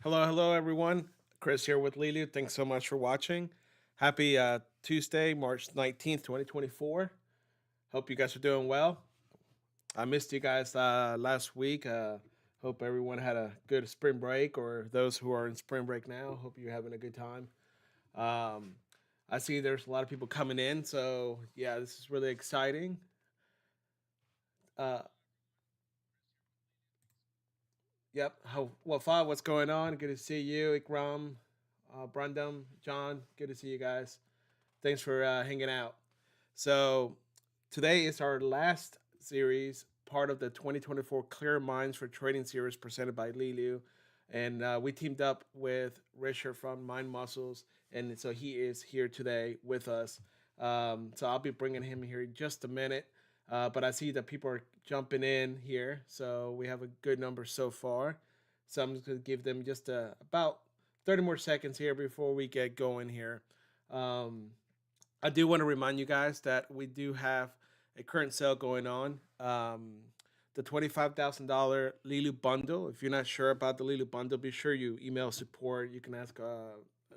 Hello, everyone. Chris here with Leeloo. Thanks so much for watching. Happy Tuesday, March 19th, 2024. Hope you guys are doing well. I missed you guys last week. Hope everyone had a good spring break, or those who are in spring break now. Hope you're having a good time. Um, I see there's a lot of people coming in, so yeah, this is really exciting. Uh, yep. What's going on? Good to see you, Ikram, Brandum, John. Good to see you guys. Thanks for hanging out. So, today is our last series, part of the 2024 Clear Minds for Trading series presented by Leeloo. And we teamed up with Richard from Mind Muscles. And so he is here today with us. So I'll be bringing him here in just a minute. But I see that people are jumping in here. So we have a good number so far. So I'm just going to give them just about 30 more seconds here before we get going here. Um, I do want to remind you guys that we do have a current sale going on. The $25,000 Leeloo bundle. If you're not sure about the Leeloo bundle, be sure you email support. You can ask,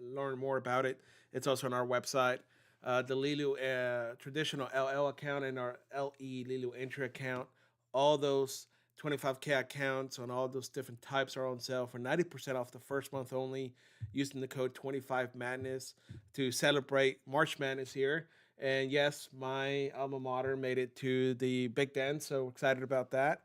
learn more about it. It's also on our website. The Leeloo traditional LL account and our LE Leeloo entry account. All those 25K accounts on all those different types are on sale for 90% off the first month only using the code 25 Madness to celebrate March Madness here. And yes, my alma mater made it to the Big Dance, so excited about that.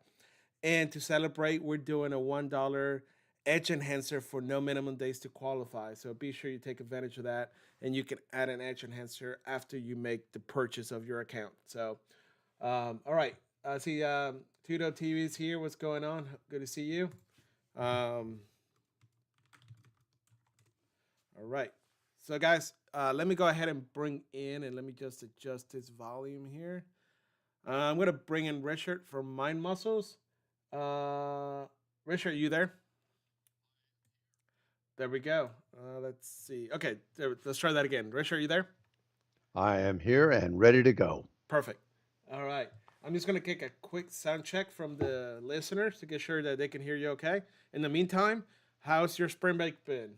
And to celebrate, we're doing a $1 edge enhancer for no minimum days to qualify. So be sure you take advantage of that, and you can add an edge enhancer after you make the purchase of your account. So, all right. I see Tudo TV's here. What's going on? Good to see you. Um, all right. So, guys, let me go ahead and bring in, and let me just adjust this volume here. I'm going to bring in Richard from Mind Muscles. Uh, Richard, you there? There we go. Let's see. Okay, let's try that again. Richard, you there? I am here and ready to go. Perfect. All right. I'm just going to take a quick sound check from the listeners to get sure that they can hear you okay. In the meantime, how's your spring break been?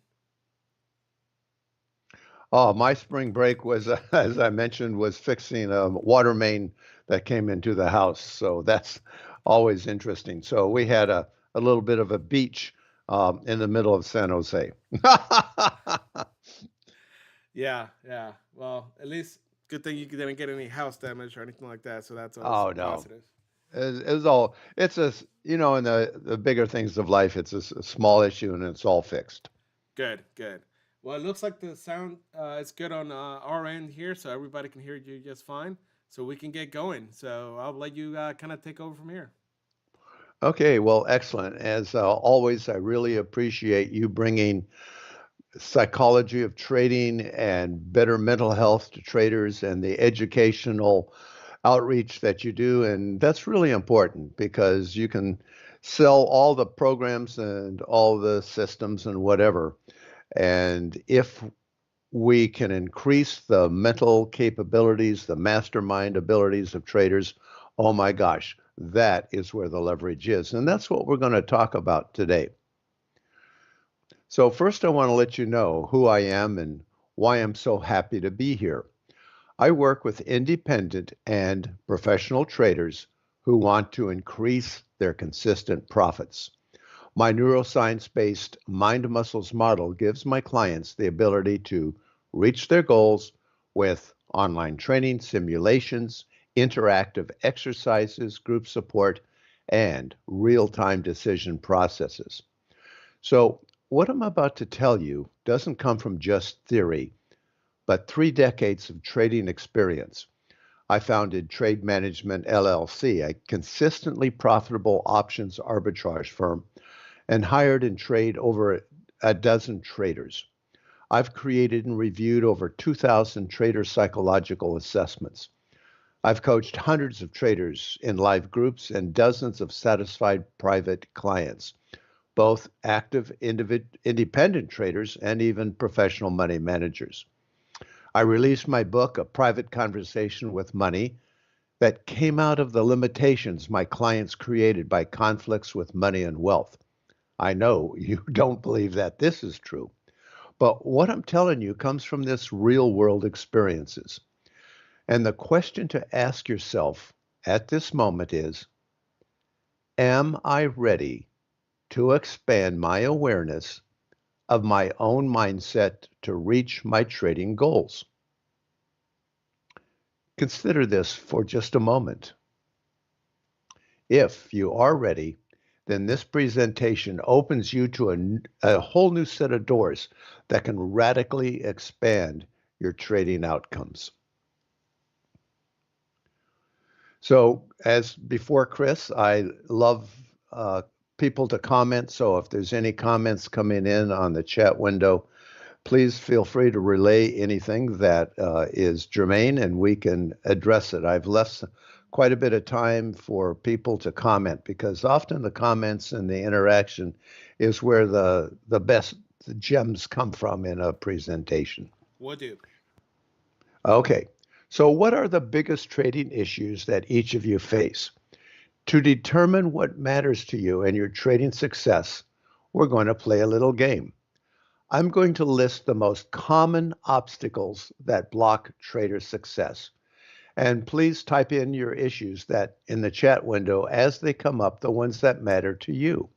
Oh, my spring break was, as I mentioned, was fixing a water main that came into the house. So that's always interesting. So we had a little bit of a beach in the middle of San Jose. Yeah. Well, at least good thing you didn't get any house damage or anything like that. So that's always Oh no, positive. it's all it's in the bigger things of life, it's a small issue and it's all fixed. Good. Well, it looks like the sound is good on our end here, so everybody can hear you just fine. So we can get going. So I'll let you kind of take over from here. Okay, well, excellent. As always, I really appreciate you bringing psychology of trading and better mental health to traders and the educational outreach that you do. And that's really important because you can sell all the programs and all the systems and whatever. And if we can increase the mental capabilities, the mastermind abilities of traders, oh my gosh, that is where the leverage is. And that's what we're going to talk about today. So, first, I want to let you know who I am and why I'm so happy to be here. I work with independent and professional traders who want to increase their consistent profits. My neuroscience based mind muscles model gives my clients the ability to reach their goals with online training, simulations, interactive exercises, group support, and real time decision processes. So, what I'm about to tell you doesn't come from just theory, but 3 decades of trading experience. I founded Trade Management LLC, a consistently profitable options arbitrage firm, and hired and trade over a dozen traders. I've created and reviewed over 2,000 trader psychological assessments. I've coached hundreds of traders in live groups and dozens of satisfied private clients, both active independent traders and even professional money managers. I released my book, A Private Conversation with Money, that came out of the limitations my clients created by conflicts with money and wealth. I know you don't believe that this is true, but what I'm telling you comes from this real world experiences. And the question to ask yourself at this moment is, am I ready to expand my awareness of my own mindset to reach my trading goals? Consider this for just a moment. If you are ready, then this presentation opens you to a whole new set of doors that can radically expand your trading outcomes. So, as before, Chris, I love people to comment. So, if there's any comments coming in on the chat window, please feel free to relay anything that is germane and we can address it. I've left quite a bit of time for people to comment because often the comments and the interaction is where the best gems come from in a presentation. Will do. Okay, so what are the biggest trading issues that each of you face? To determine what matters to you and your trading success, we're going to play a little game. I'm going to list the most common obstacles that block trader success. And please type in your issues that in the chat window as they come up, the ones that matter to you.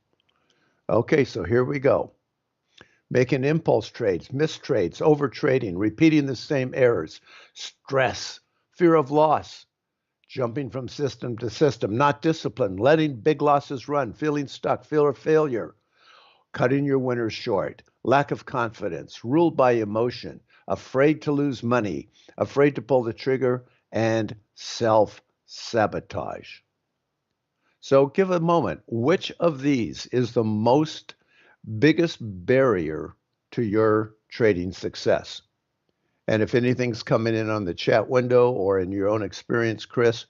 Okay, so here we go. Making impulse trades, missed trades, overtrading, repeating the same errors, stress, fear of loss, jumping from system to system, not disciplined, letting big losses run, feeling stuck, fear of failure, cutting your winners short, lack of confidence, ruled by emotion, afraid to lose money, afraid to pull the trigger, and self-sabotage. So give a moment. Which of these is the most biggest barrier to your trading success? And if anything's coming in on the chat window or in your own experience, Chris,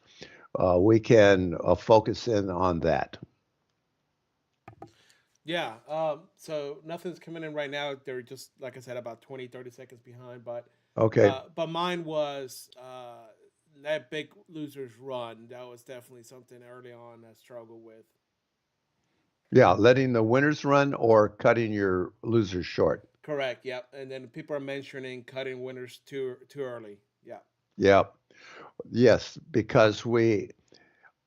we can focus in on that. Yeah. So nothing's coming in right now. They're just, like I said, about 20, 30 seconds behind. Okay. But mine was that big losers run. That was definitely something early on I struggled with. Yeah, letting the winners run or cutting your losers short. Correct. Yep. And then people are mentioning cutting winners too early. Yeah. Yeah. Yes, because we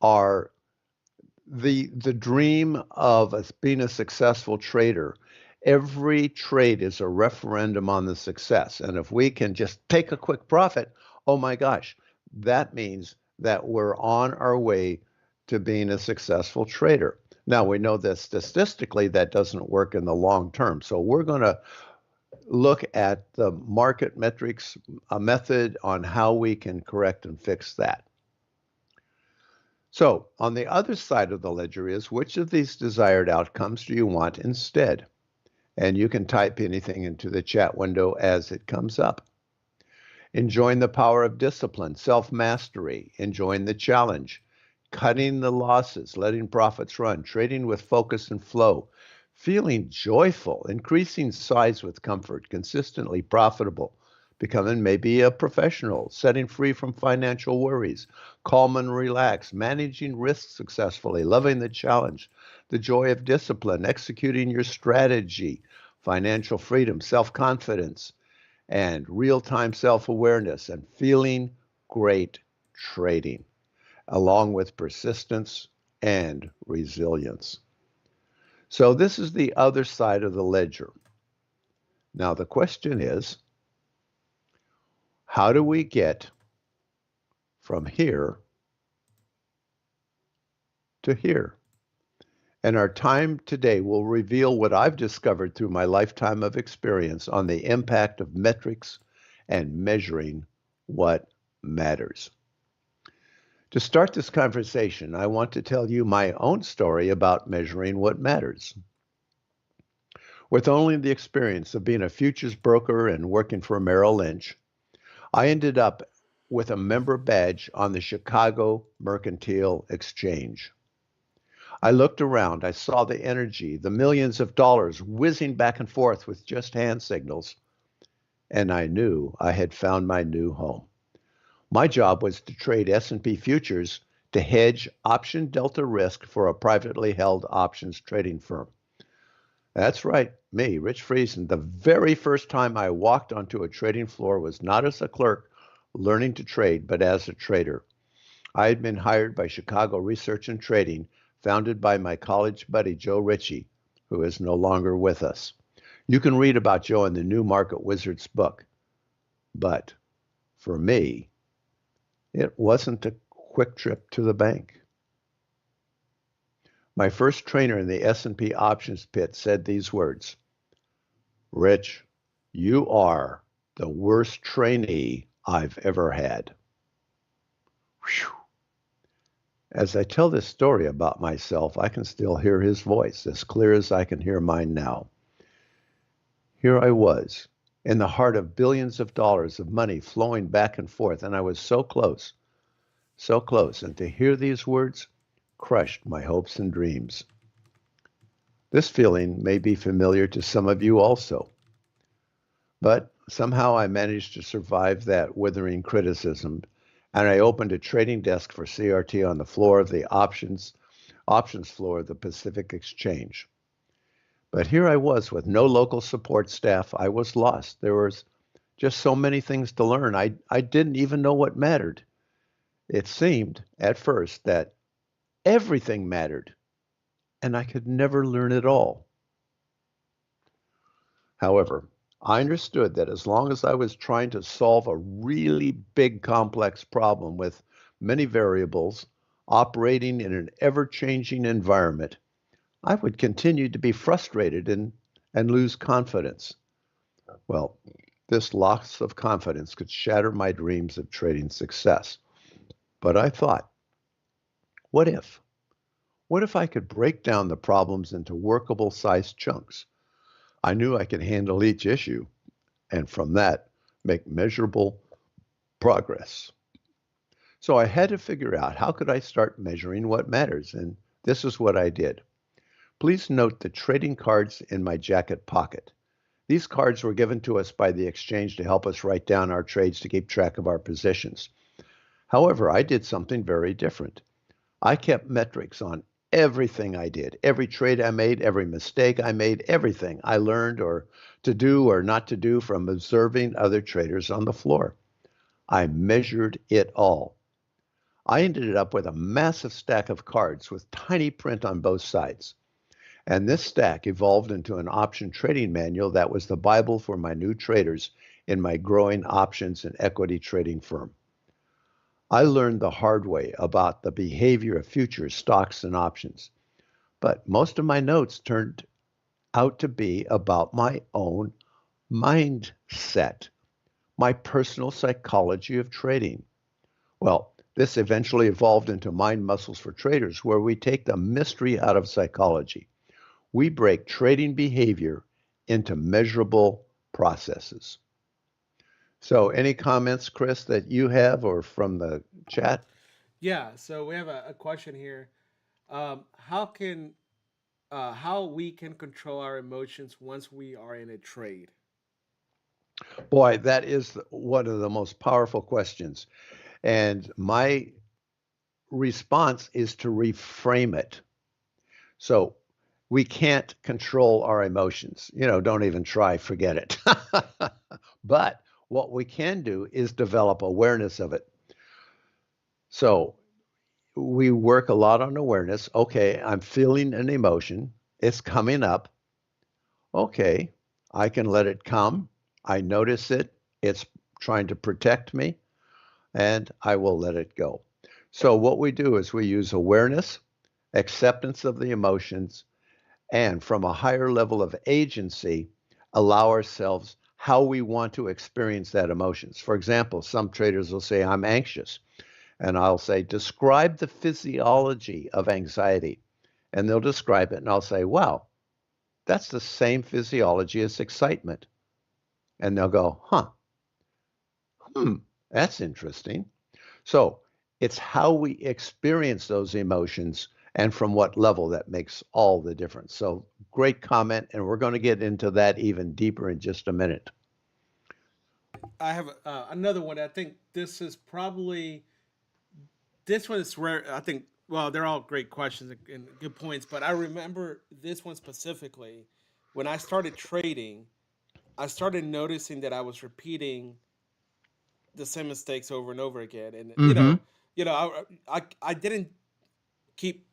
are the dream of us being a successful trader. Every trade is a referendum on the success. And if we can just take a quick profit, oh my gosh, that means that we're on our way to being a successful trader. Now, we know that statistically that doesn't work in the long term. So we're going to look at the market metrics, a method on how we can correct and fix that. So on the other side of the ledger is which of these desired outcomes do you want instead? And you can type anything into the chat window as it comes up. Enjoying the power of discipline, self-mastery, enjoying the challenge, cutting the losses, letting profits run, trading with focus and flow, feeling joyful, increasing size with comfort, consistently profitable, becoming maybe a professional, setting free from financial worries, calm and relaxed, managing risks successfully, loving the challenge, the joy of discipline, executing your strategy, financial freedom, self-confidence, and real-time self-awareness, and feeling great trading, along with persistence and resilience. So this is the other side of the ledger. Now the question is, how do we get from here to here? And our time today will reveal what I've discovered through my lifetime of experience on the impact of metrics and measuring what matters. To start this conversation, I want to tell you my own story about measuring what matters. With only the experience of being a futures broker and working for Merrill Lynch, I ended up with a member badge on the Chicago Mercantile Exchange. I looked around, I saw the energy, the millions of dollars whizzing back and forth with just hand signals, and I knew I had found my new home. My job was to trade S&P futures to hedge option delta risk for a privately held options trading firm. That's right, me, Rich Friesen. The very first time I walked onto a trading floor was not as a clerk learning to trade, but as a trader. I had been hired by Chicago Research and Trading, founded by my college buddy Joe Ritchie, who is no longer with us. You can read about Joe in the New Market Wizards book, but for me, it wasn't a quick trip to the bank. My first trainer in the S&P options pit said these words, "Rich, you are the worst trainee I've ever had." Whew. As I tell this story about myself, I can still hear his voice as clear as I can hear mine now. Here I was, in the heart of billions of dollars of money flowing back and forth, and I was so close, and to hear these words crushed my hopes and dreams. This feeling may be familiar to some of you also, but somehow I managed to survive that withering criticism, and I opened a trading desk for CRT on the floor of the options floor of the Pacific Exchange. But here I was with no local support staff. I was lost. There was just so many things to learn. I didn't even know what mattered. It seemed at first that everything mattered, and I could never learn it all. However, I understood that as long as I was trying to solve a really big complex problem with many variables operating in an ever changing environment, I would continue to be frustrated and lose confidence. Well, this loss of confidence could shatter my dreams of trading success. But I thought, what if? What if I could break down the problems into workable sized chunks? I knew I could handle each issue, and from that, make measurable progress. So I had to figure out how could I start measuring what matters, and this is what I did. Please note the trading cards in my jacket pocket. These cards were given to us by the exchange to help us write down our trades to keep track of our positions. However, I did something very different. I kept metrics on everything I did, every trade I made, every mistake I made, everything I learned or to do or not to do from observing other traders on the floor. I measured it all. I ended up with a massive stack of cards with tiny print on both sides. And this stack evolved into an option trading manual that was the Bible for my new traders in my growing options and equity trading firm. I learned the hard way about the behavior of futures, stocks, and options. But most of my notes turned out to be about my own mindset, my personal psychology of trading. Well, this eventually evolved into Mind Muscles for Traders, where we take the mystery out of psychology. We break trading behavior into measurable processes. So, any comments, Chris, that you have or from the chat? Yeah, so we have a question here. How we can control our emotions once we are in a trade? Boy, that is one of the most powerful questions. And my response is to reframe it. So, we can't control our emotions. Don't even try, forget it. But what we can do is develop awareness of it. So, we work a lot on awareness. Okay, I'm feeling an emotion. It's coming up. Okay, I can let it come. I notice it. It's trying to protect me, and I will let it go. So, what we do is we use awareness, acceptance of the emotions, and from a higher level of agency, allow ourselves how we want to experience that emotions. For example, some traders will say, I'm anxious. And I'll say, describe the physiology of anxiety. And they'll describe it. And I'll say, wow, that's the same physiology as excitement. And they'll go, huh, hmm, that's interesting. So it's how we experience those emotions and from what level that makes all the difference. So great comment. And we're going to get into that even deeper in just a minute. I have another one. I think this one is rare. I think, well, they're all great questions and good points, but I remember this one specifically when I started trading, I started noticing that I was repeating the same mistakes over and over again. And Mm-hmm. I didn't keep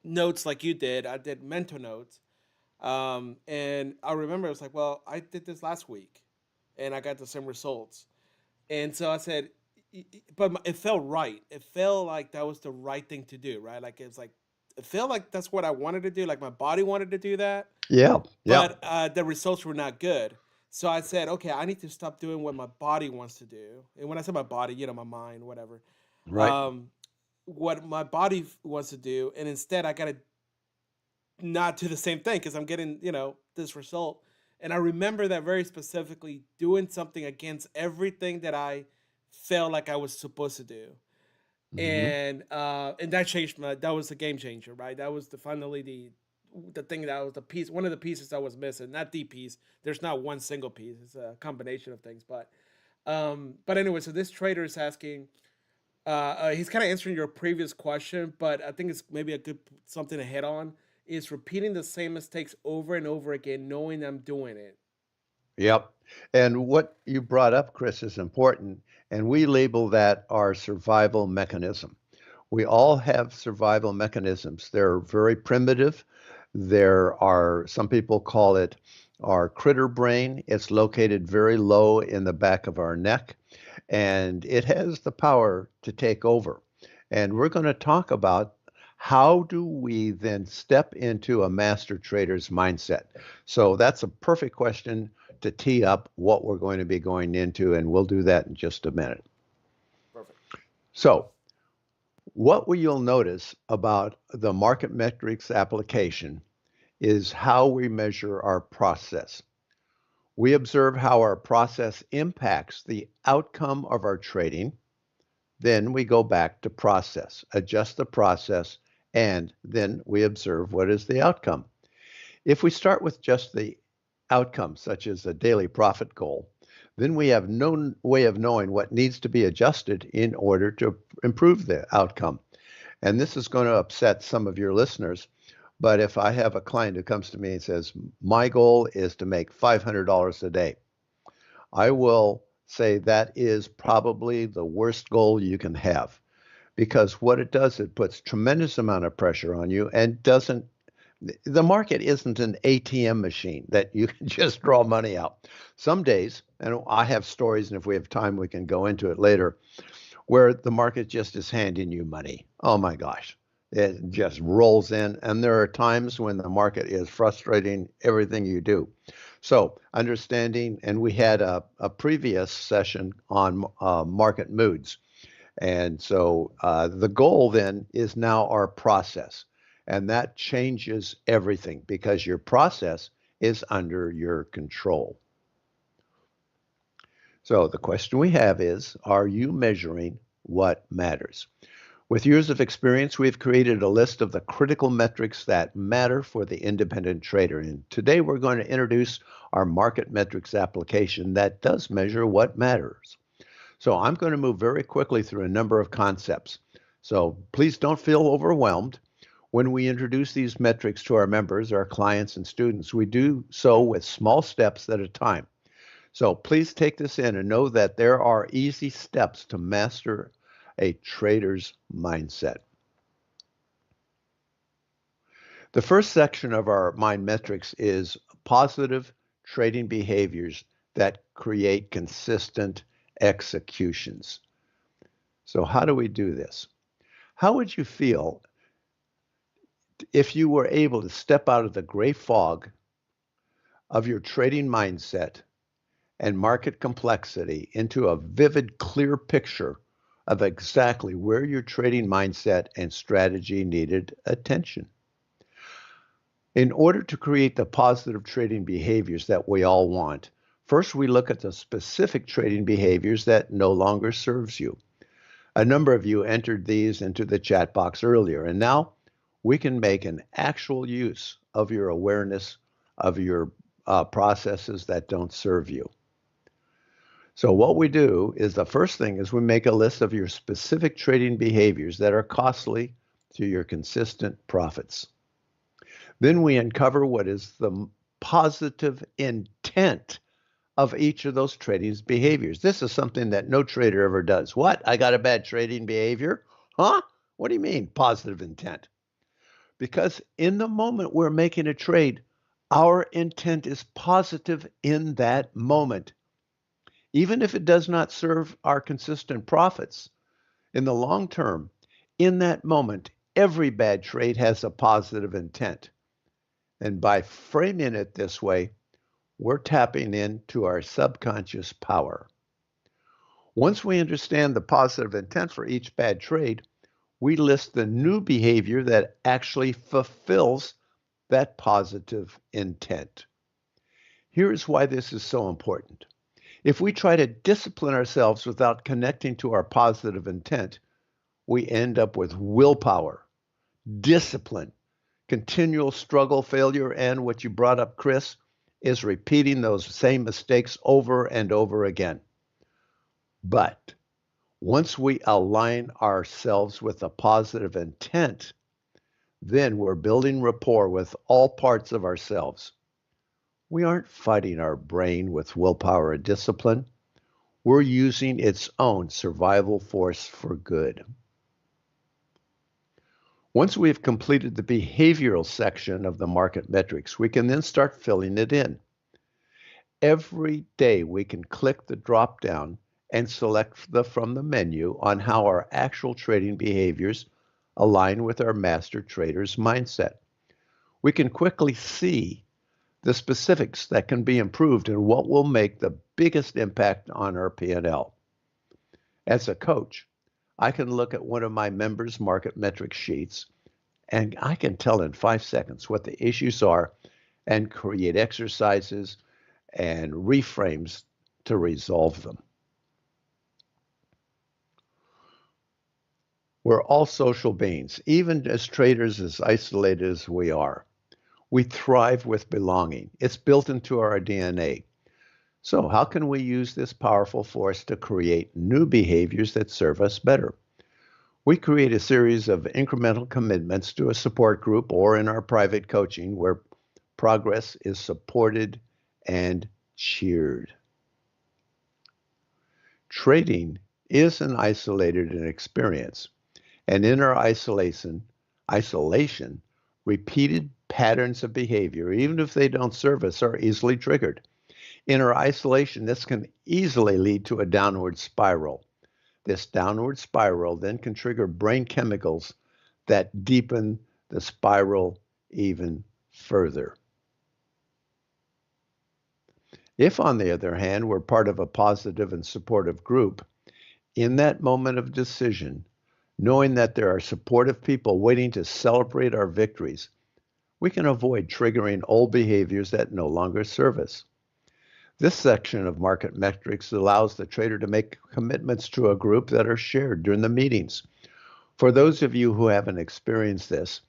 notes like you did. I did mental notes. And I remember it was like, well, I did this last week, and I got the same results. And so I said, but it felt right. It felt like that was the right thing to do, right? Like it felt like that's what I wanted to do. Like my body wanted to do that, Yeah. Yeah. but the results were not good. So I said, okay, I need to stop doing what my body wants to do. And when I say my body, my mind, whatever, Right. um, what my body wants to do, and instead I gotta not do the same thing because I'm getting this result. And I remember that very specifically, doing something against everything that I felt like I was supposed to do. Mm-hmm. And that changed that was the game changer, right? That was finally the thing that was the piece, one of the pieces that was missing, not the piece. There's not one single piece; it's a combination of things. But anyway, so this trader is asking. He's kind of answering your previous question, but I think it's maybe a good something to hit on is repeating the same mistakes over and over again, knowing I'm doing it. Yep. And what you brought up, Chris, is important. And we label that our survival mechanism. We all have survival mechanisms. They're very primitive. There are, some people call it our critter brain. It's located very low in the back of our neck, and it has the power to take over. And we're going to talk about how do we then step into a master trader's mindset. So that's a perfect question to tee up what we're going to be going into, and we'll do that in just a minute. Perfect. So, what you'll notice about the market metrics application is how we measure our process. We observe how our process impacts the outcome of our trading. Then we go back to process, adjust the process, and then we observe what is the outcome. If we start with just the outcome, such as a daily profit goal, then we have no way of knowing what needs to be adjusted in order to improve the outcome. And this is going to upset some of your listeners. But if I have a client who comes to me and says, my goal is to make $500 a day, I will say that is probably the worst goal you can have, because what it does, it puts tremendous amount of pressure on you and doesn't, the market isn't an ATM machine that you can just draw money out. Some days, and I have stories, and if we have time, we can go into it later, where the market just is handing you money. Oh my gosh. It just rolls in. And there are times when the market is frustrating everything you do. So, understanding, and we had a previous session on market moods. And so the goal then is now our process. And that changes everything because your process is under your control. So the question we have is, are you measuring what matters? With years of experience, we've created a list of the critical metrics that matter for the independent trader. And today we're going to introduce our market metrics application that does measure what matters. So I'm going to move very quickly through a number of concepts. So please don't feel overwhelmed. When we introduce these metrics to our members, our clients, and students, we do so with small steps at a time. So please take this in and know that there are easy steps to master a trader's mindset. The first section of our mind metrics is positive trading behaviors that create consistent executions. So how do we do this? How would you feel if you were able to step out of the gray fog of your trading mindset and market complexity into a vivid, clear picture of exactly where your trading mindset and strategy needed attention? In order to create the positive trading behaviors that we all want, first we look at the specific trading behaviors that no longer serves you. A number of you entered these into the chat box earlier, and now we can make an actual use of your awareness of your processes that don't serve you. So what we do is the first thing is we make a list of your specific trading behaviors that are costly to your consistent profits. Then we uncover what is the positive intent of each of those trading behaviors. This is something that no trader ever does. What? I got a bad trading behavior? Huh? What do you mean, positive intent? Because in the moment we're making a trade, our intent is positive in that moment. Even if it does not serve our consistent profits in the long term, in that moment, every bad trade has a positive intent. And by framing it this way, we're tapping into our subconscious power. Once we understand the positive intent for each bad trade, we list the new behavior that actually fulfills that positive intent. Here's why this is so important. If we try to discipline ourselves without connecting to our positive intent, we end up with willpower, discipline, continual struggle, failure, and what you brought up, Chris, is repeating those same mistakes over and over again. But once we align ourselves with a positive intent, then we're building rapport with all parts of ourselves. We aren't fighting our brain with willpower and discipline. We're using its own survival force for good. Once we've completed the behavioral section of the market metrics, we can then start filling it in. Every day we can click the drop down and select from the menu on how our actual trading behaviors align with our master trader's mindset. We can quickly see the specifics that can be improved and what will make the biggest impact on our P&L. As a coach, I can look at one of my members' market metric sheets and I can tell in 5 seconds what the issues are and create exercises and reframes to resolve them. We're all social beings, even as traders, as isolated as we are. We thrive with belonging. It's built into our DNA. So how can we use this powerful force to create new behaviors that serve us better? We create a series of incremental commitments to a support group or in our private coaching where progress is supported and cheered. Trading is an isolated experience, and in our isolation, repeated patterns of behavior, even if they don't serve us, are easily triggered. In our isolation, this can easily lead to a downward spiral. This downward spiral then can trigger brain chemicals that deepen the spiral even further. If, on the other hand, we're part of a positive and supportive group, in that moment of decision, knowing that there are supportive people waiting to celebrate our victories, we can avoid triggering old behaviors that no longer serve us. This section of market metrics allows the trader to make commitments to a group that are shared during the meetings. For those of you who haven't experienced this,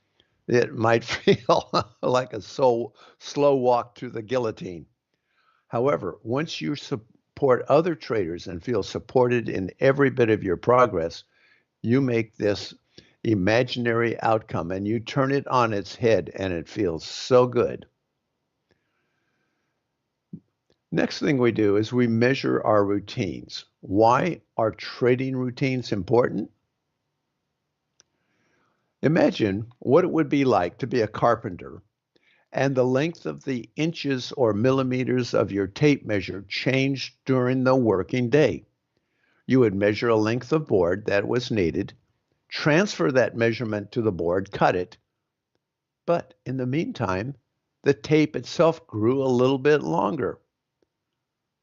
it might feel like a slow walk to the guillotine. However, once you support other traders and feel supported in every bit of your progress, you make this imaginary outcome and you turn it on its head, and it feels so good. Next thing we do is we measure our routines. Why are trading routines important? Imagine what it would be like to be a carpenter and the length of the inches or millimeters of your tape measure changed during the working day. You would measure a length of board that was needed, transfer that measurement to the board, cut it, but in the meantime, the tape itself grew a little bit longer.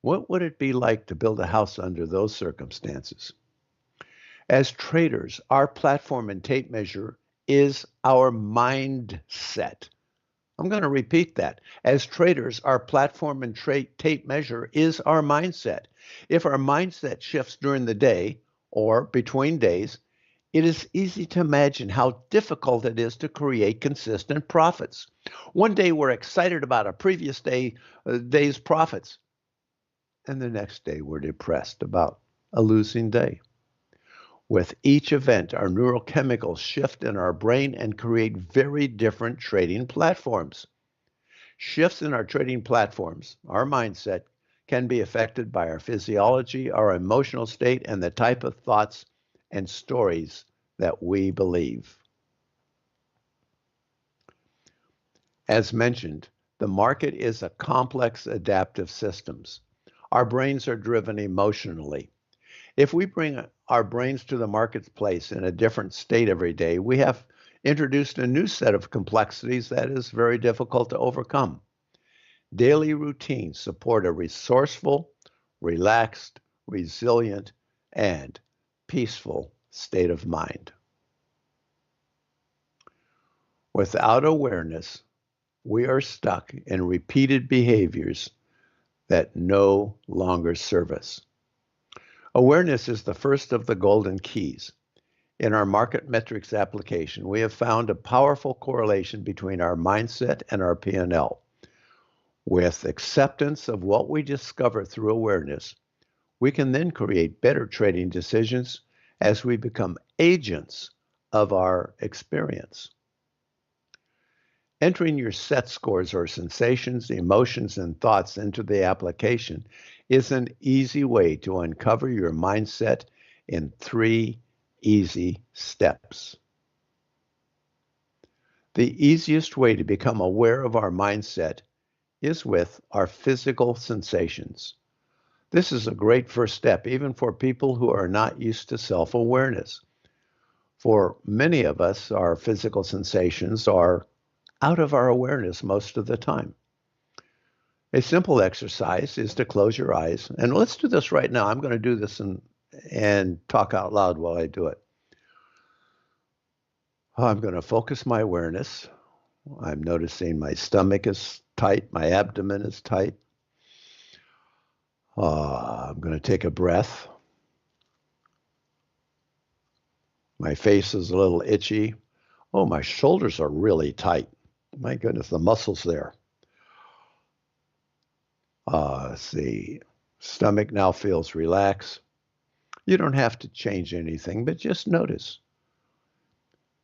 What would it be like to build a house under those circumstances? As traders, our platform and tape measure is our mindset. I'm going to repeat that. As traders, our platform and tape measure is our mindset. If our mindset shifts during the day or between days, it is easy to imagine how difficult it is to create consistent profits. One day we're excited about a previous day's profits, and the next day we're depressed about a losing day. With each event, our neurochemicals shift in our brain and create very different trading platforms. Shifts in our trading platforms, our mindset, can be affected by our physiology, our emotional state, and the type of thoughts and stories that we believe. As mentioned, the market is a complex adaptive system. Our brains are driven emotionally. If we bring our brains to the marketplace in a different state every day, we have introduced a new set of complexities that is very difficult to overcome. Daily routines support a resourceful, relaxed, resilient, and peaceful state of mind. Without awareness, we are stuck in repeated behaviors that no longer serve us. Awareness is the first of the golden keys. In our market metrics application, we have found a powerful correlation between our mindset and our P&L. With acceptance of what we discover through awareness, we can then create better trading decisions as we become agents of our experience. Entering your set scores or sensations, emotions, and thoughts into the application is an easy way to uncover your mindset in 3 easy steps. The easiest way to become aware of our mindset is with our physical sensations. This is a great first step, even for people who are not used to self-awareness. For many of us, our physical sensations are out of our awareness most of the time. A simple exercise is to close your eyes, and let's do this right now. I'm going to do this and talk out loud while I do it. I'm going to focus my awareness. I'm noticing my stomach is tight, my abdomen is tight. I'm going to take a breath. My face is a little itchy. Oh, my shoulders are really tight. My goodness, the muscles there. Let's see. Stomach now feels relaxed. You don't have to change anything, but just notice.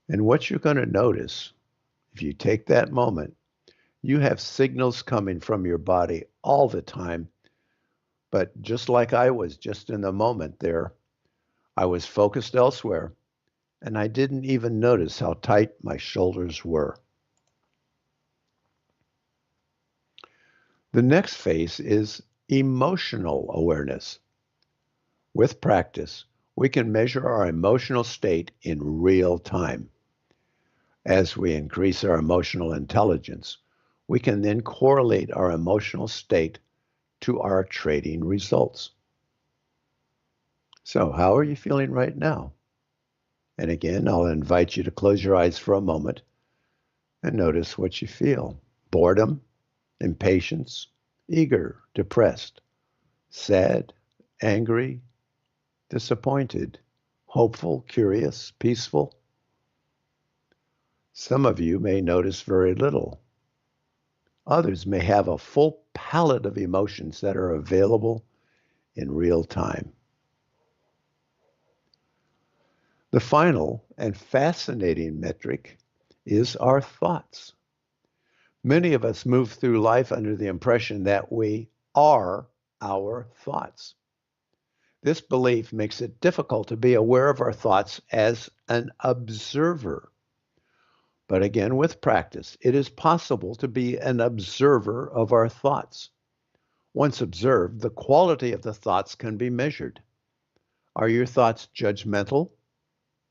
And what you're going to notice, if you take that moment, you have signals coming from your body all the time. But just like I was just in the moment there, I was focused elsewhere, and I didn't even notice how tight my shoulders were. The next phase is emotional awareness. With practice, we can measure our emotional state in real time. As we increase our emotional intelligence, we can then correlate our emotional state to our trading results. So, how are you feeling right now? And again, I'll invite you to close your eyes for a moment and notice what you feel. Boredom, impatience, eager, depressed, sad, angry, disappointed, hopeful, curious, peaceful. Some of you may notice very little. Others may have a full palette of emotions that are available in real time. The final and fascinating metric is our thoughts. Many of us move through life under the impression that we are our thoughts. This belief makes it difficult to be aware of our thoughts as an observer. But again, with practice, it is possible to be an observer of our thoughts. Once observed, the quality of the thoughts can be measured. Are your thoughts judgmental,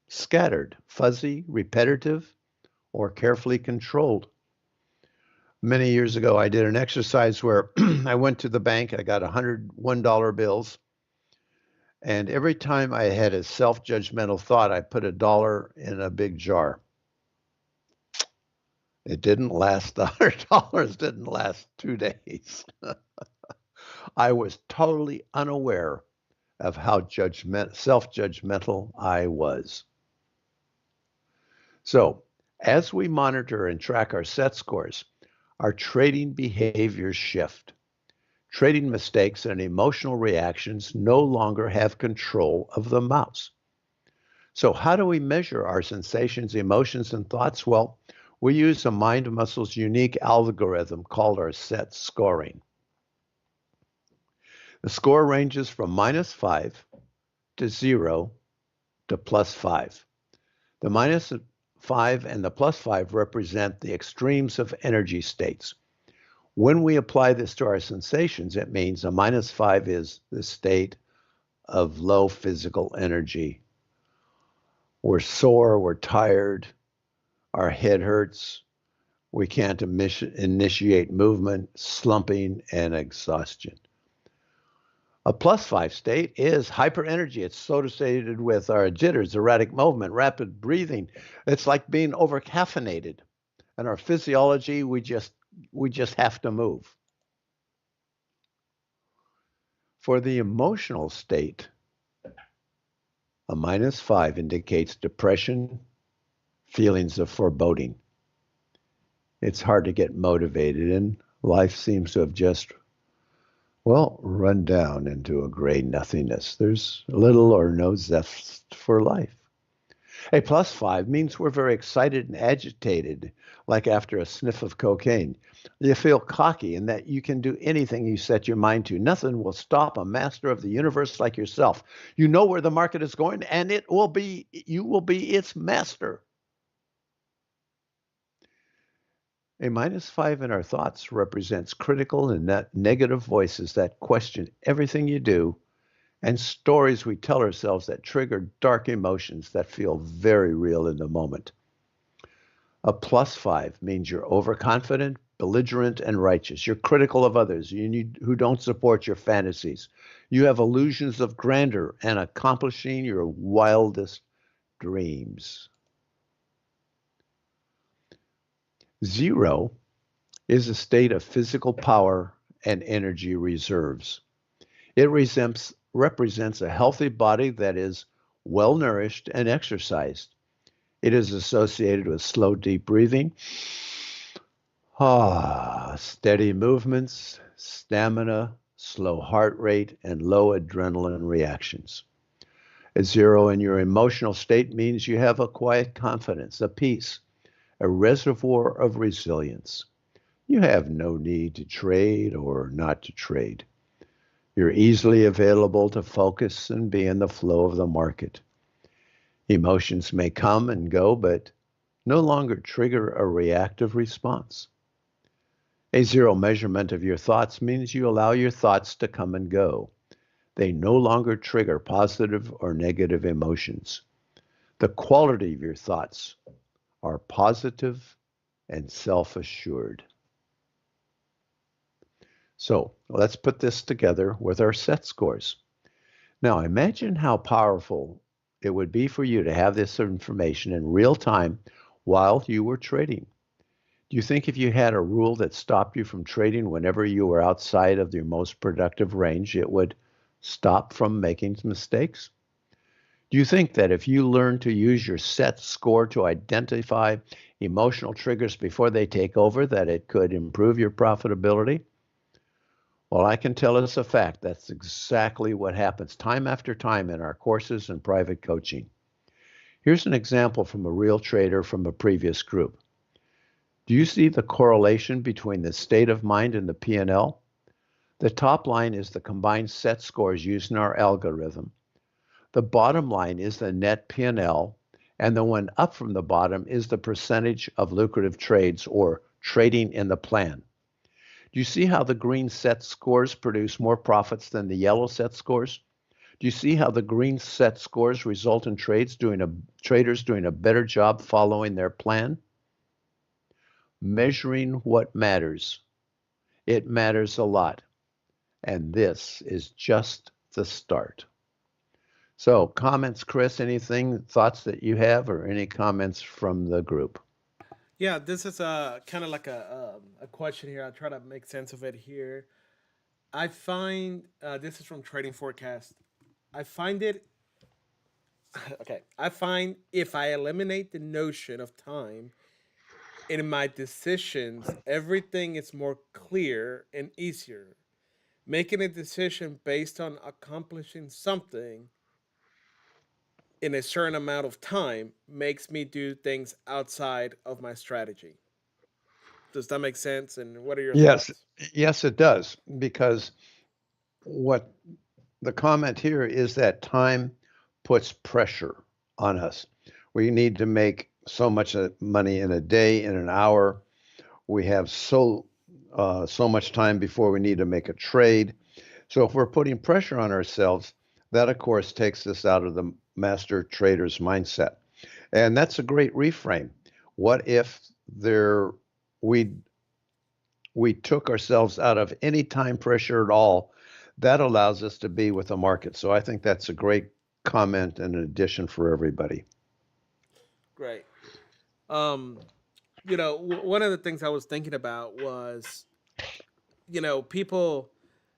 scattered, fuzzy, repetitive, or carefully controlled? Many years ago, I did an exercise where I went to the bank, I got $101 bills, and every time I had a self-judgmental thought, I put $1 in a big jar. It didn't last, the $100 didn't last 2 days. I was totally unaware of how self-judgmental I was. So, as we monitor and track our set scores, our trading behaviors shift. Trading mistakes and emotional reactions no longer have control of the mouse. So how do we measure our sensations, emotions, and thoughts? Well, We use a mind muscle's unique algorithm called our set scoring. The score ranges from -5 to 0 to +5. The -5 and the +5 represent the extremes of energy states. When we apply this to our sensations, it means a -5 is the state of low physical energy. We're sore, we're tired, our head hurts, we can't initiate movement, slumping, and exhaustion. A +5 state is hyperenergy. It's associated with our jitters, erratic movement, rapid breathing. It's like being overcaffeinated. And our physiology, we just have to move. For the emotional state, a -5 indicates depression, feelings of foreboding. It's hard to get motivated, and life seems to have just, well, run down into a gray nothingness. There's little or no zest for life. A +5 means we're very excited and agitated, like after a sniff of cocaine. You feel cocky and that you can do anything you set your mind to. Nothing will stop a master of the universe like yourself. You know where the market is going, and you will be its master. A -5 in our thoughts represents critical and negative voices that question everything you do, and stories we tell ourselves that trigger dark emotions that feel very real in the moment. A +5 means you're overconfident, belligerent, and righteous. You're critical of others who don't support your fantasies. You have illusions of grandeur and accomplishing your wildest dreams. 0 is a state of physical power and energy reserves. It represents a healthy body that is well nourished and exercised. It is associated with slow, deep breathing, steady movements, stamina, slow heart rate, and low adrenaline reactions. A 0 in your emotional state means you have a quiet confidence, a peace, a reservoir of resilience. You have no need to trade or not to trade. You're easily available to focus and be in the flow of the market. Emotions may come and go, but no longer trigger a reactive response. A 0 measurement of your thoughts means you allow your thoughts to come and go. They no longer trigger positive or negative emotions. The quality of your thoughts are positive and self-assured. So let's put this together with our set scores. Now imagine how powerful it would be for you to have this information in real time while you were trading. Do you think if you had a rule that stopped you from trading whenever you were outside of your most productive range, it would stop from making mistakes? Do you think that if you learn to use your set score to identify emotional triggers before they take over, that it could improve your profitability? Well, I can tell us a fact. That's exactly what happens time after time in our courses and private coaching. Here's an example from a real trader from a previous group. Do you see the correlation between the state of mind and the P&L? The top line is the combined set scores used in our algorithm. The bottom line is the net P&L, and the one up from the bottom is the percentage of lucrative trades or trading in the plan. Do you see how the green set scores produce more profits than the yellow set scores? Do you see how the green set scores result in traders doing a better job following their plan? Measuring what matters. It matters a lot. And this is just the start. So, comments, Chris, anything, thoughts that you have, or any comments from the group? Yeah, this is a kind of like a question here. I'll try to make sense of it here. I find this is from Trading Forecast. I find it okay. I find if I eliminate the notion of time in my decisions, everything is more clear and easier. Making a decision based on accomplishing something in a certain amount of time makes me do things outside of my strategy. Does that make sense? And what are your Yes, thoughts? yes, it does. Because what the comment here is that time puts pressure on us. We need to make so much money in a day, in an hour. We have so much time before we need to make a trade. So if we're putting pressure on ourselves, that of course takes us out of the master trader's mindset. And that's a great reframe. What if there we we took ourselves out of any time pressure at all? That allows us to be with the market. So I think that's a great comment and an addition for everybody. Great. Um, one of the things I was thinking about was, people,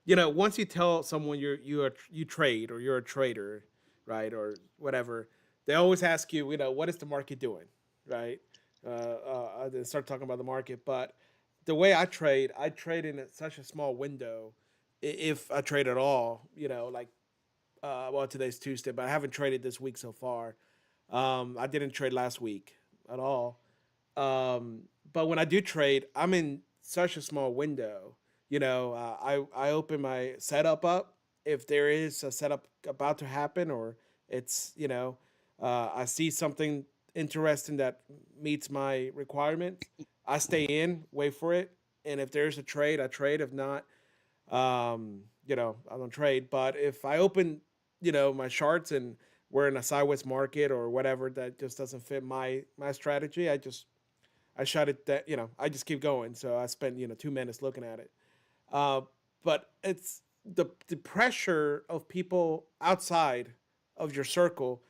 once you tell someone you trade or you're a trader, right, or whatever, they always ask you, what is the market doing, right? They start talking about the market, but the way I trade in such a small window, if I trade at all, like, well, today's Tuesday, but I haven't traded this week so far. I didn't trade last week at all. Um, but when I do trade, I'm in such a small window. I open my setup up if there is a setup about to happen, or it's I see something interesting that meets my requirements. I stay in, wait for it, and if there's a trade, I trade. If not, I don't trade. But if I open, my charts and we're in a sideways market or whatever that just doesn't fit my strategy, I shut it that I just keep going. So I spent 2 minutes looking at it. Uh, but it's the pressure of people outside of your circle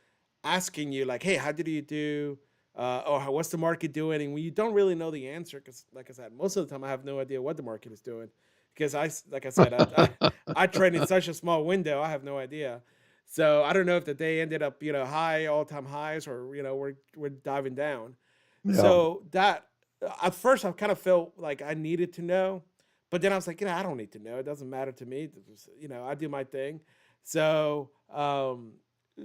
asking you like, hey, how did you do? Or what's the market doing? And when you don't really know the answer, because like I said, most of the time I have no idea what the market is doing, because like I said, I trade in such a small window, I have no idea. So I don't know if the day ended up high, all time highs, or we're diving down. Yeah. So that at first I kind of felt like I needed to know, but then I was like, I don't need to know. It doesn't matter to me. I do my thing. So,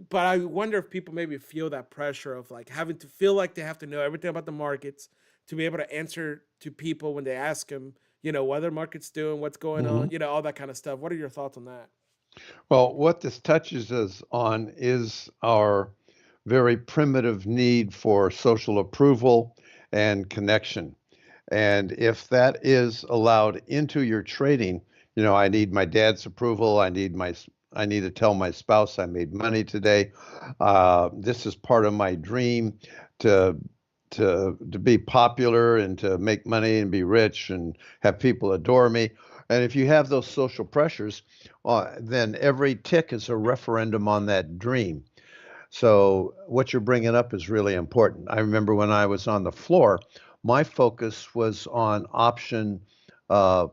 but I wonder if people maybe feel that pressure of like having to feel like they have to know everything about the markets to be able to answer to people when they ask them, what the market's doing, what's going Hmm. on, all that kind of stuff. What are your thoughts on that? Well, what this touches us on is our very primitive need for social approval and connection. And if that is allowed into your trading, I need my dad's approval. I need to tell my spouse I made money today. This is part of my dream to to be popular and to make money and be rich and have people adore me. And if you have those social pressures, then every tick is a referendum on that dream. So what you're bringing up is really important. I remember when I was on the floor, my focus was on option uh,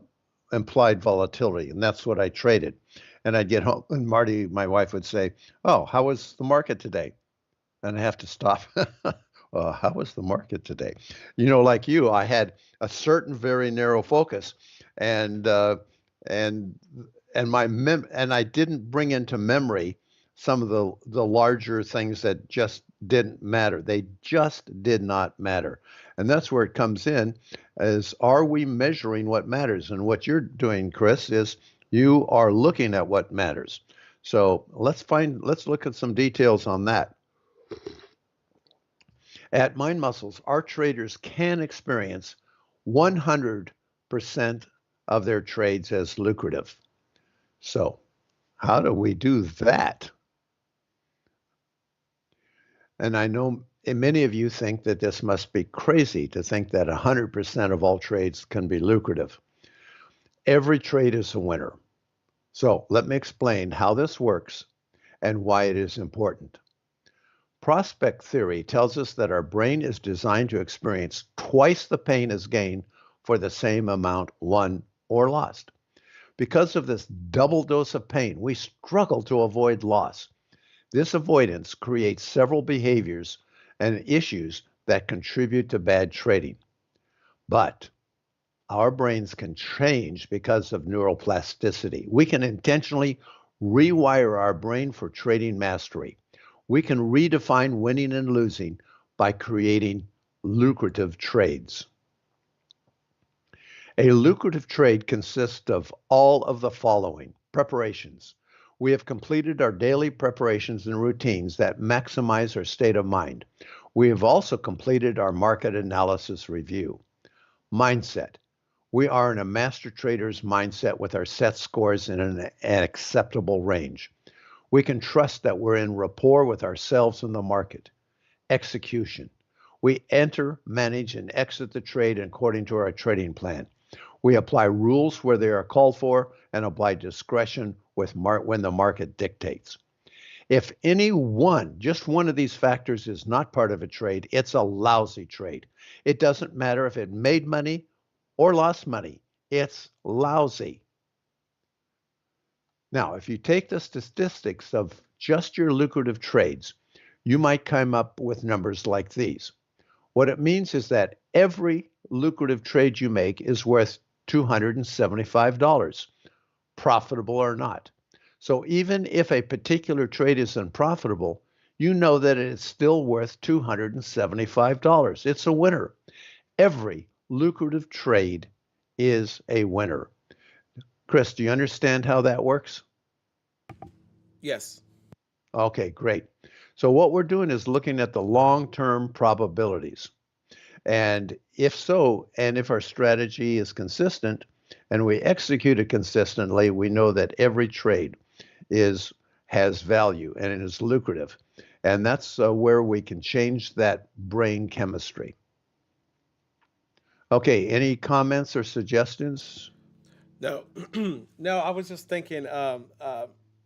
implied volatility, and that's what I traded. And I'd get home, and Marty, my wife, would say, "Oh, how was the market today?" And I have to stop. How was the market today? Like you, I had a certain very narrow focus, and and and I didn't bring into memory some of the larger things that just didn't matter. They just did not matter, and that's where it comes in. Is are we measuring what matters? And what you're doing, Chris, is you are looking at what matters. So let's look at some details on that. At Mind Muscles, our traders can experience 100% of their trades as lucrative. So, how do we do that? And I know many of you think that this must be crazy to think that 100% of all trades can be lucrative. Every trade is a winner. So, let me explain how this works and why it is important. Prospect theory tells us that our brain is designed to experience twice the pain as gain for the same amount won or lost. Because of this double dose of pain, we struggle to avoid loss. This avoidance creates several behaviors and issues that contribute to bad trading. But our brains can change because of neuroplasticity. We can intentionally rewire our brain for trading mastery. We can redefine winning and losing by creating lucrative trades. A lucrative trade consists of all of the following preparations. We have completed our daily preparations and routines that maximize our state of mind. We have also completed our market analysis review. Mindset. We are in a master trader's mindset with our set scores in an acceptable range. We can trust that we're in rapport with ourselves and the market. Execution. We enter, manage, and exit the trade according to our trading plan. We apply rules where they are called for and apply discretion when the market dictates. If any one, just one of these factors is not part of a trade, it's a lousy trade. It doesn't matter if it made money or lost money. It's lousy. Now, if you take the statistics of just your lucrative trades, you might come up with numbers like these. What it means is that every lucrative trade you make is worth $275, profitable or not. So even if a particular trade is unprofitable, you know that it's still worth $275. It's a winner. Every lucrative trade is a winner. Chris, do you understand how that works? Yes. Okay, great. So what we're doing is looking at the long-term probabilities. And if so, and if our strategy is consistent and we execute it consistently, we know that every trade has value and it is lucrative. And that's where we can change that brain chemistry. Okay, any comments or suggestions? No, no. I was just thinking. I'm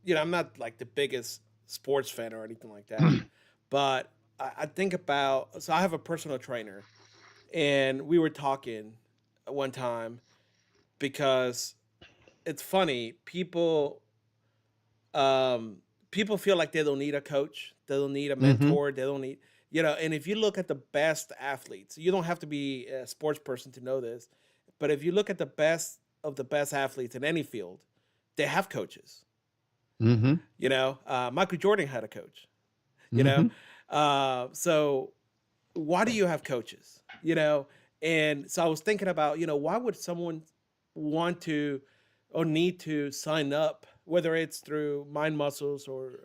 not like the biggest sports fan or anything like that, but I think about. So I have a personal trainer, and we were talking one time because it's funny. People feel like they don't need a coach, they don't need a Mm-hmm. mentor, they don't need, and if you look at the best athletes, you don't have to be a sports person to know this, but if you look at the best of the best athletes in any field, they have coaches. Mm-hmm. Michael Jordan had a coach. you know Mm-hmm. so why do you have coaches? And so I was thinking about, why would someone want to or need to sign up, whether it's through mind muscles or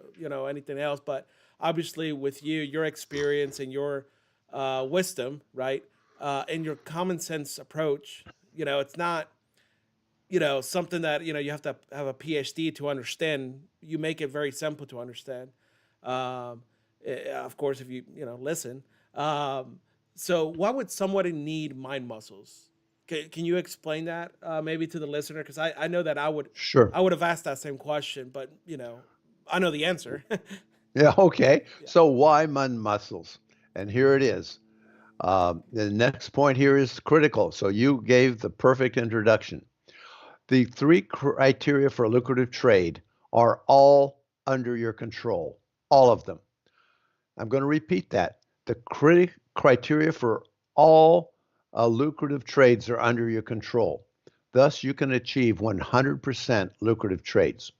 anything else. But obviously with your experience and your wisdom, right, and your common sense approach, it's not something that you have to have a PhD to understand. You make it very simple to understand. um, of course, if listen. So why would somebody need mind muscles? Can you explain that maybe to the listener? Because I know that Sure. I would have asked that same question, but I know the answer. Yeah, okay. Yeah. So why mind muscles? And here it is. The next point here is critical. So you gave the perfect introduction. The three criteria for a lucrative trade are all under your control, all of them. I'm going to repeat that. The criteria for all lucrative trades are under your control. Thus, you can achieve 100% lucrative trades.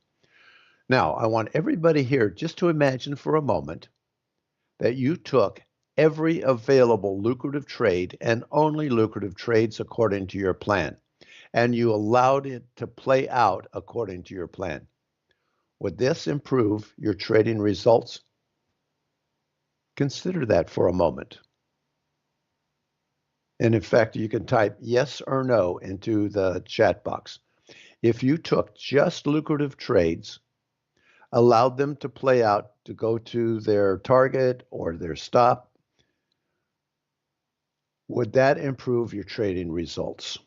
Now, I want everybody here just to imagine for a moment that you took every available lucrative trade and only lucrative trades according to your plan, and you allowed it to play out according to your plan. Would this improve your trading results? Consider that for a moment. And in fact, you can type yes or no into the chat box. If you took just lucrative trades, allowed them to play out to go to their target or their stop, would that improve your trading results?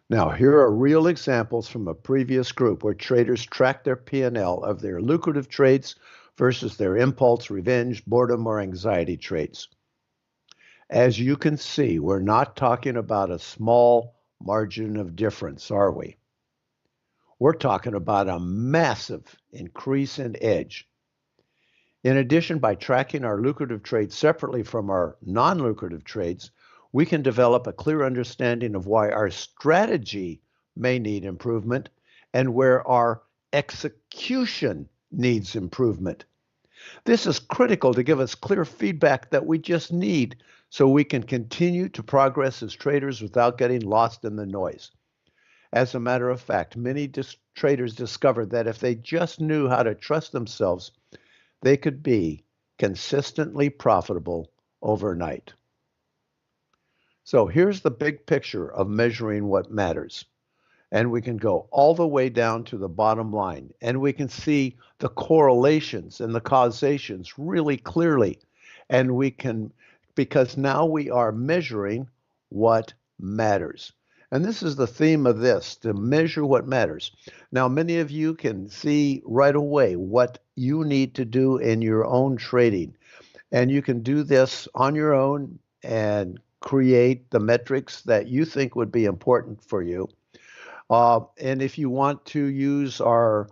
Now, here are real examples from a previous group where traders track their P&L of their lucrative trades versus their impulse, revenge, boredom, or anxiety trades. As you can see, we're not talking about a small margin of difference, are we? We're talking about a massive increase in edge. In addition, by tracking our lucrative trades separately from our non-lucrative trades, we can develop a clear understanding of why our strategy may need improvement and where our execution needs improvement. This is critical to give us clear feedback that we just need so we can continue to progress as traders without getting lost in the noise. As a matter of fact, many traders discovered that if they just knew how to trust themselves, they could be consistently profitable overnight. So here's the big picture of measuring what matters. And we can go all the way down to the bottom line, and we can see the correlations and the causations really clearly. And we can, because now we are measuring what matters. And this is the theme of this, to measure what matters. Now, many of you can see right away what you need to do in your own trading. And you can do this on your own and create the metrics that you think would be important for you. And if you want to use uh,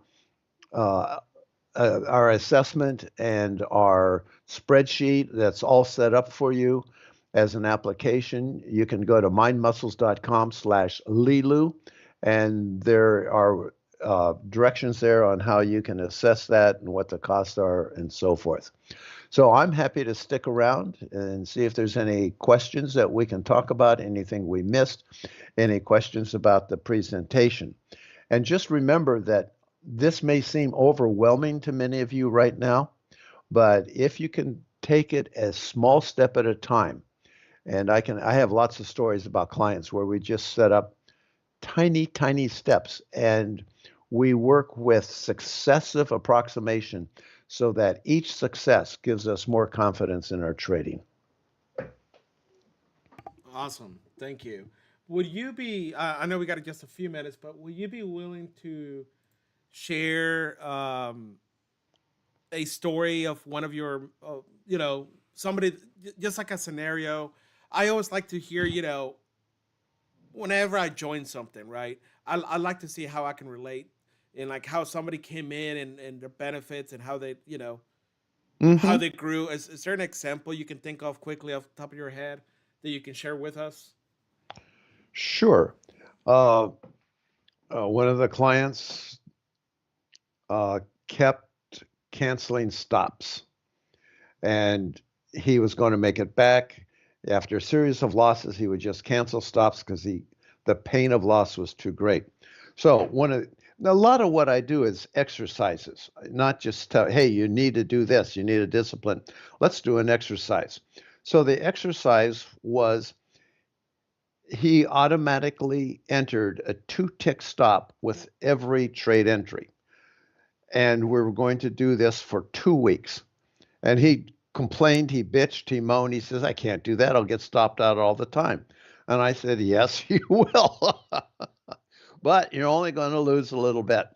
our assessment and our spreadsheet that's all set up for you as an application, you can go to mindmuscles.com/Leeloo, and there are directions there on how you can assess that and what the costs are and so forth. So I'm happy to stick around and see if there's any questions that we can talk about, anything we missed, any questions about the presentation. And just remember that this may seem overwhelming to many of you right now, but if you can take it a small step at a time, and I have lots of stories about clients where we just set up tiny steps, and we work with successive approximation so that each success gives us more confidence in our trading. Awesome. Thank you. Would you be, I know we got just a few minutes, but would you be willing to share a story of one of your, somebody, just like a scenario? I always like to hear, whenever I join something, right? I like to see how I can relate and like how somebody came in and their benefits and how they, how Mm-hmm. they grew. Is there an example you can think of quickly off the top of your head that you can share with us? Sure. Uh, one of the clients uh, kept canceling stops, and he was going to make it back. After a series of losses, he would just cancel stops because the pain of loss was too great. So a lot of what I do is exercises, not just tell, hey, you need to do this, you need a discipline. Let's do an exercise. So the exercise was he automatically entered a 2-tick stop with every trade entry. And we were going to do this for 2 weeks. And he complained, he bitched, he moaned. He says, I can't do that. I'll get stopped out all the time. And I said, yes, you will. But you're only going to lose a little bit.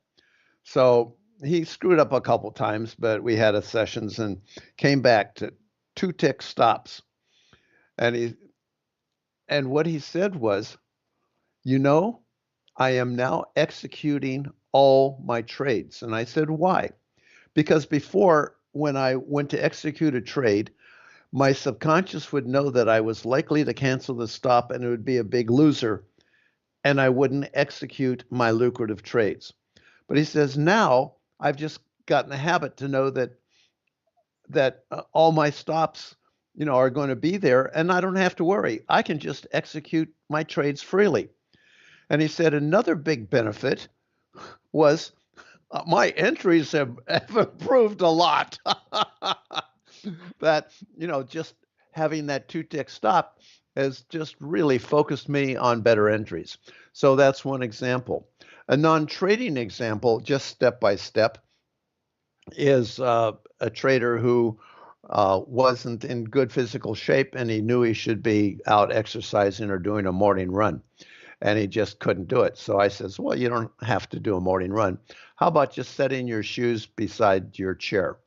So he screwed up a couple times, but we had a sessions and came back to 2-tick stops. And what he said was, you know, I am now executing all my trades. And I said, why? Because before, when I went to execute a trade, my subconscious would know that I was likely to cancel the stop and it would be a big loser, and I wouldn't execute my lucrative trades. But he says, now I've just gotten a habit to know that all my stops, are going to be there, and I don't have to worry. I can just execute my trades freely. And he said another big benefit was my entries have improved a lot. That, just having that 2-tick stop has just really focused me on better entries. So that's one example. A non-trading example, just step by step, is a trader who wasn't in good physical shape, and he knew he should be out exercising or doing a morning run, and he just couldn't do it. So I says, well, you don't have to do a morning run. How about just setting your shoes beside your chair?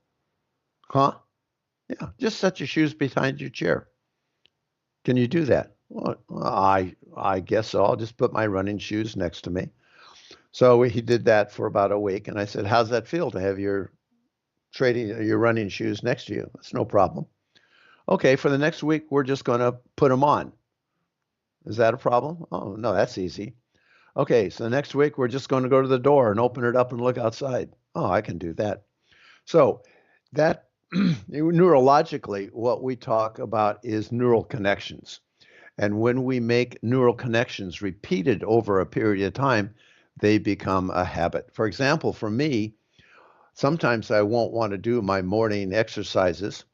Huh? Yeah, just set your shoes behind your chair. Can you do that? Well, I guess so. I'll just put my running shoes next to me. So he did that for about a week, and I said, how's that feel to have your running shoes next to you? That's no problem. Okay, for the next week, we're just going to put them on. Is that a problem? Oh, no, that's easy. Okay, so next week we're just going to go to the door and open it up and look outside. Oh, I can do that. So that neurologically, what we talk about is neural connections. And when we make neural connections repeated over a period of time, they become a habit. For example, for me, sometimes I won't want to do my morning exercises,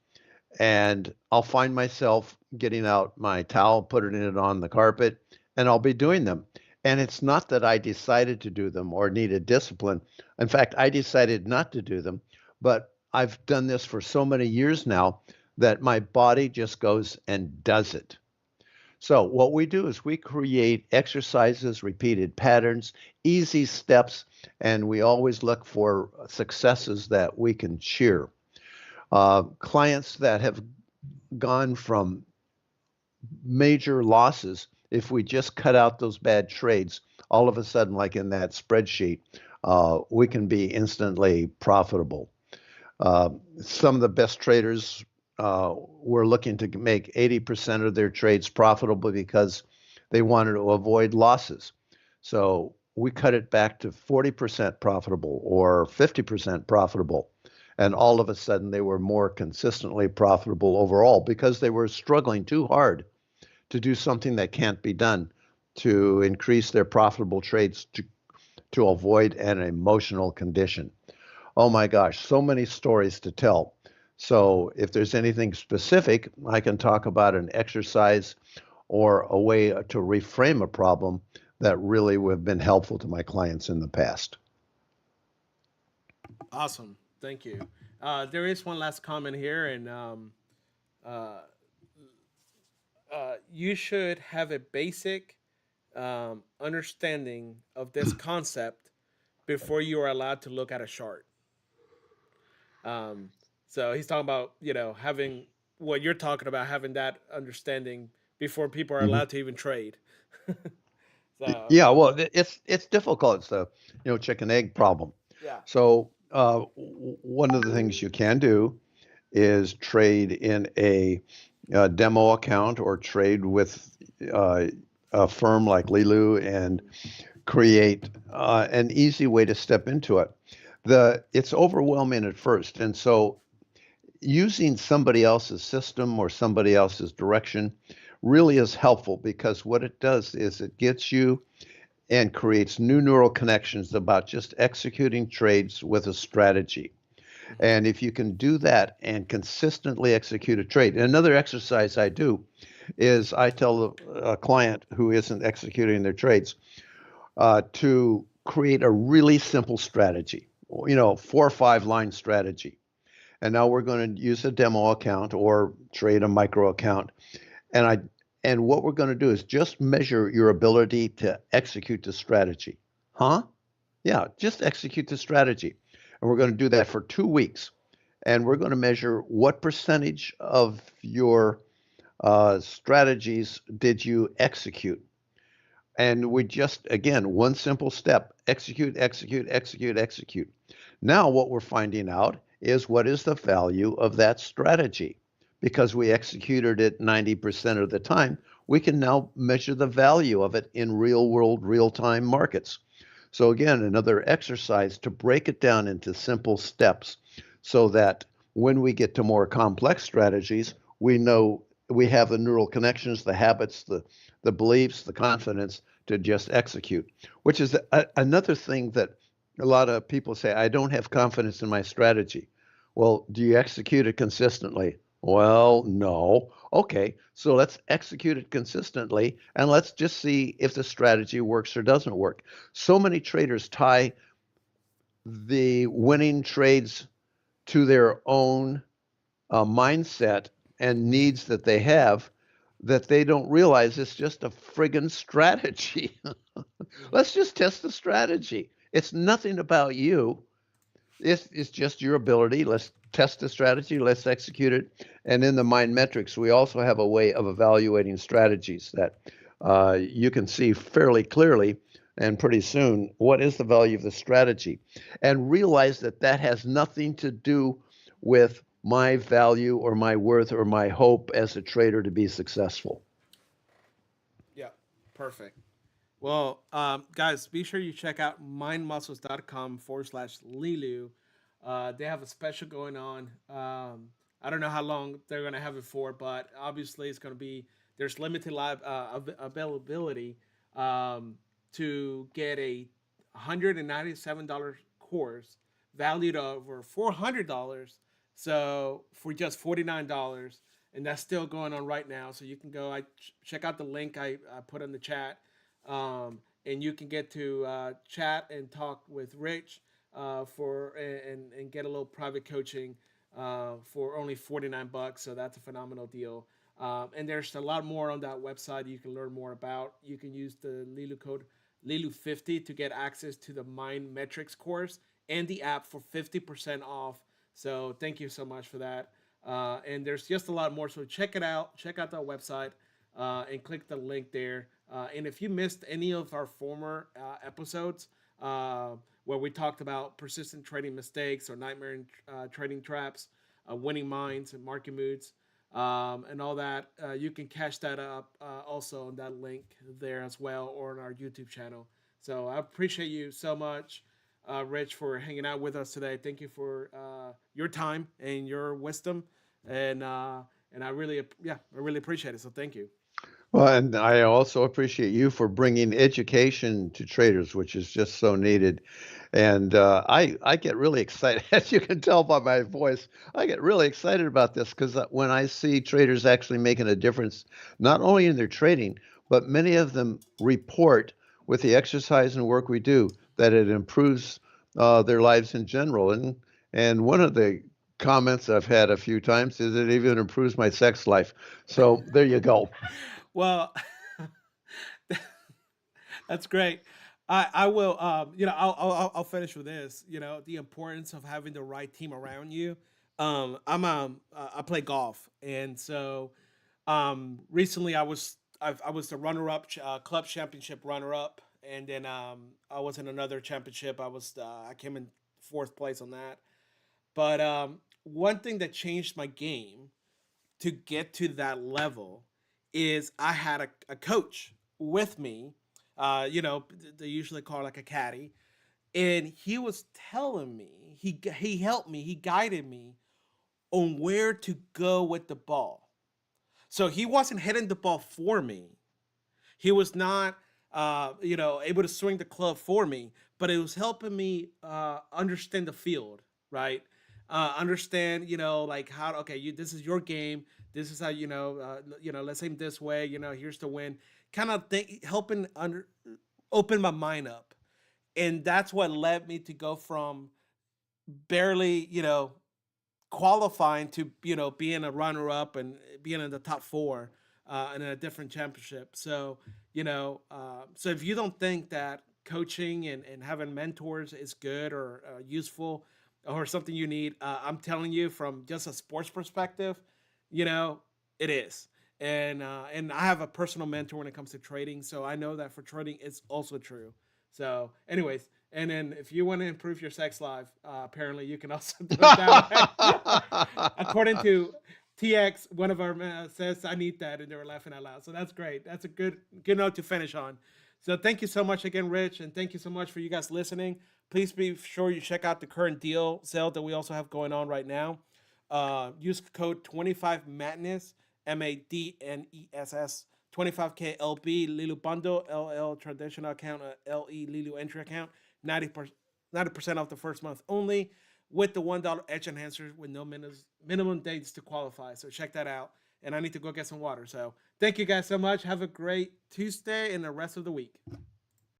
and I'll find myself getting out my towel, putting it on the carpet, and I'll be doing them. And it's not that I decided to do them or needed discipline. In fact, I decided not to do them, but I've done this for so many years now that my body just goes and does it. So, what we do is we create exercises, repeated patterns, easy steps, and we always look for successes that we can cheer. Clients that have gone from major losses, if we just cut out those bad trades, all of a sudden, like in that spreadsheet, we can be instantly profitable. Some of the best traders were looking to make 80% of their trades profitable because they wanted to avoid losses. So we cut it back to 40% profitable or 50% profitable. And all of a sudden, they were more consistently profitable overall because they were struggling too hard to do something that can't be done to increase their profitable trades to avoid an emotional condition. Oh my gosh, so many stories to tell. So if there's anything specific, I can talk about an exercise or a way to reframe a problem that really would have been helpful to my clients in the past. Awesome. Thank you. There is one last comment here, and uh, you should have a basic understanding of this concept before you are allowed to look at a chart. Um, so he's talking about having what you're talking about, having that understanding before people are Mhm. allowed to even trade. So Yeah, well, it's difficult. It's the chicken egg problem. yeah. So one of the things you can do is trade in a demo account or trade with uh, a firm like Leeloo and create an easy way to step into it. It's overwhelming at first, and so using somebody else's system or somebody else's direction really is helpful because what it does is it gets you and creates new neural connections about just executing trades with a strategy. Hmm. And if you can do that and consistently execute a trade, and another exercise I do is I tell a client who isn't executing their trades to create a really simple strategy, 4 or 5 line strategy. And now we're going to use a demo account or trade a micro account. And I and what we're going to do is just measure your ability to execute the strategy. Huh? Yeah, just execute the strategy. And we're going to do that for 2 weeks. And we're going to measure what percentage of your strategies did you execute. And we just, again, one simple step execute, execute, execute, execute. Now, what we're finding out is what is the value of that strategy? Because we executed it 90% of the time, we can now measure the value of it in real world, real time markets. So, again, another exercise to break it down into simple steps so that when we get to more complex strategies, we know we have the neural connections, the habits, the beliefs, the confidence to just execute, which is another thing that a lot of people say, I don't have confidence in my strategy. Well, do you execute it consistently? Well, no. Okay, so let's execute it consistently and let's just see if the strategy works or doesn't work. So many traders tie the winning trades to their own mindset and needs that they have that they don't realize it's just a friggin' strategy. Hmm. Let's just test the strategy. It's nothing about you. It's just your ability. Let's test the strategy. Let's execute it. And in the mind metrics, we also have a way of evaluating strategies that you can see fairly clearly and pretty soon what is the value of the strategy. And realize that that has nothing to do with my value or my worth or my hope as a trader to be successful. Yeah. Perfect. Well, guys, be sure you check out mindmuscles.com/Leeloo. They have a special going on. I don't know how long they're going to have it for, but obviously it's going to be, there's limited live availability to get a $197 course valued over $400. So for just $49, and that's still going on right now. So you can go, check out the link I put in the chat, and you can get to chat and talk with Rich and get a little private coaching for only $49. So that's a phenomenal deal. And there's a lot more on that website you can learn more about. You can use the Leeloo code Leeloo50 to get access to the Mind Metrics course and the app for 50% off. So thank you so much for that. And there's just a lot more. So check it out. Check out that website and click the link there. And if you missed any of our former episodes where we talked about persistent trading mistakes or nightmare trading traps, winning minds and market moods, and all that, you can catch that up also on that link there as well, or on our YouTube channel. So I appreciate you so much, Rich, for hanging out with us today. Thank you for your time and your wisdom, and I really, yeah, I really appreciate it. So thank you. Well, and I also appreciate you for bringing education to traders, which is just so needed. And I get really excited, as you can tell by my voice. I get really excited about this because when I see traders actually making a difference, not only in their trading, but many of them report with the exercise and work we do that it improves their lives in general. And one of the comments I've had a few times is it even improves my sex life. So there you go. Well, that's great. I will, I'll finish with this. The importance of having the right team around you. I play golf, and so recently I was the runner up, club championship runner up, and then I was in another championship. I came in fourth place on that. But one thing that changed my game to get to that level is I had a coach with me. They usually call it like a caddy, and he was telling me, he helped me, he guided me on where to go with the ball. So he wasn't hitting the ball for me. He was not, able to swing the club for me, but it was helping me understand the field, right? Understand, like how, okay, this is your game. This is how, let's aim this way. Here's the win. Kind of helping open my mind up, and that's what led me to go from barely, qualifying to being a runner up and being in the top four in a different championship. So so if you don't think that coaching and having mentors is good or useful or something you need, I'm telling you from just a sports perspective, you know it is. And I have a personal mentor when it comes to trading, so I know that for trading it's also true. So, anyways, and then if you want to improve your sex life, apparently you can also do it that way. According to TX, one of our says I need that, and they were laughing out loud. So that's great. That's a good note to finish on. So thank you so much again, Rich, and thank you so much for you guys listening. Please be sure you check out the current deal sale that we also have going on right now. Use code 25 Madness, MADNESS, 25K LB Leeloo bundle, LL traditional account, LE Leeloo entry account, 90% off the first month only, with the $1 edge enhancer with no minimum dates to qualify. So check that out. And I need to go get some water. So thank you guys so much. Have a great Tuesday and the rest of the week.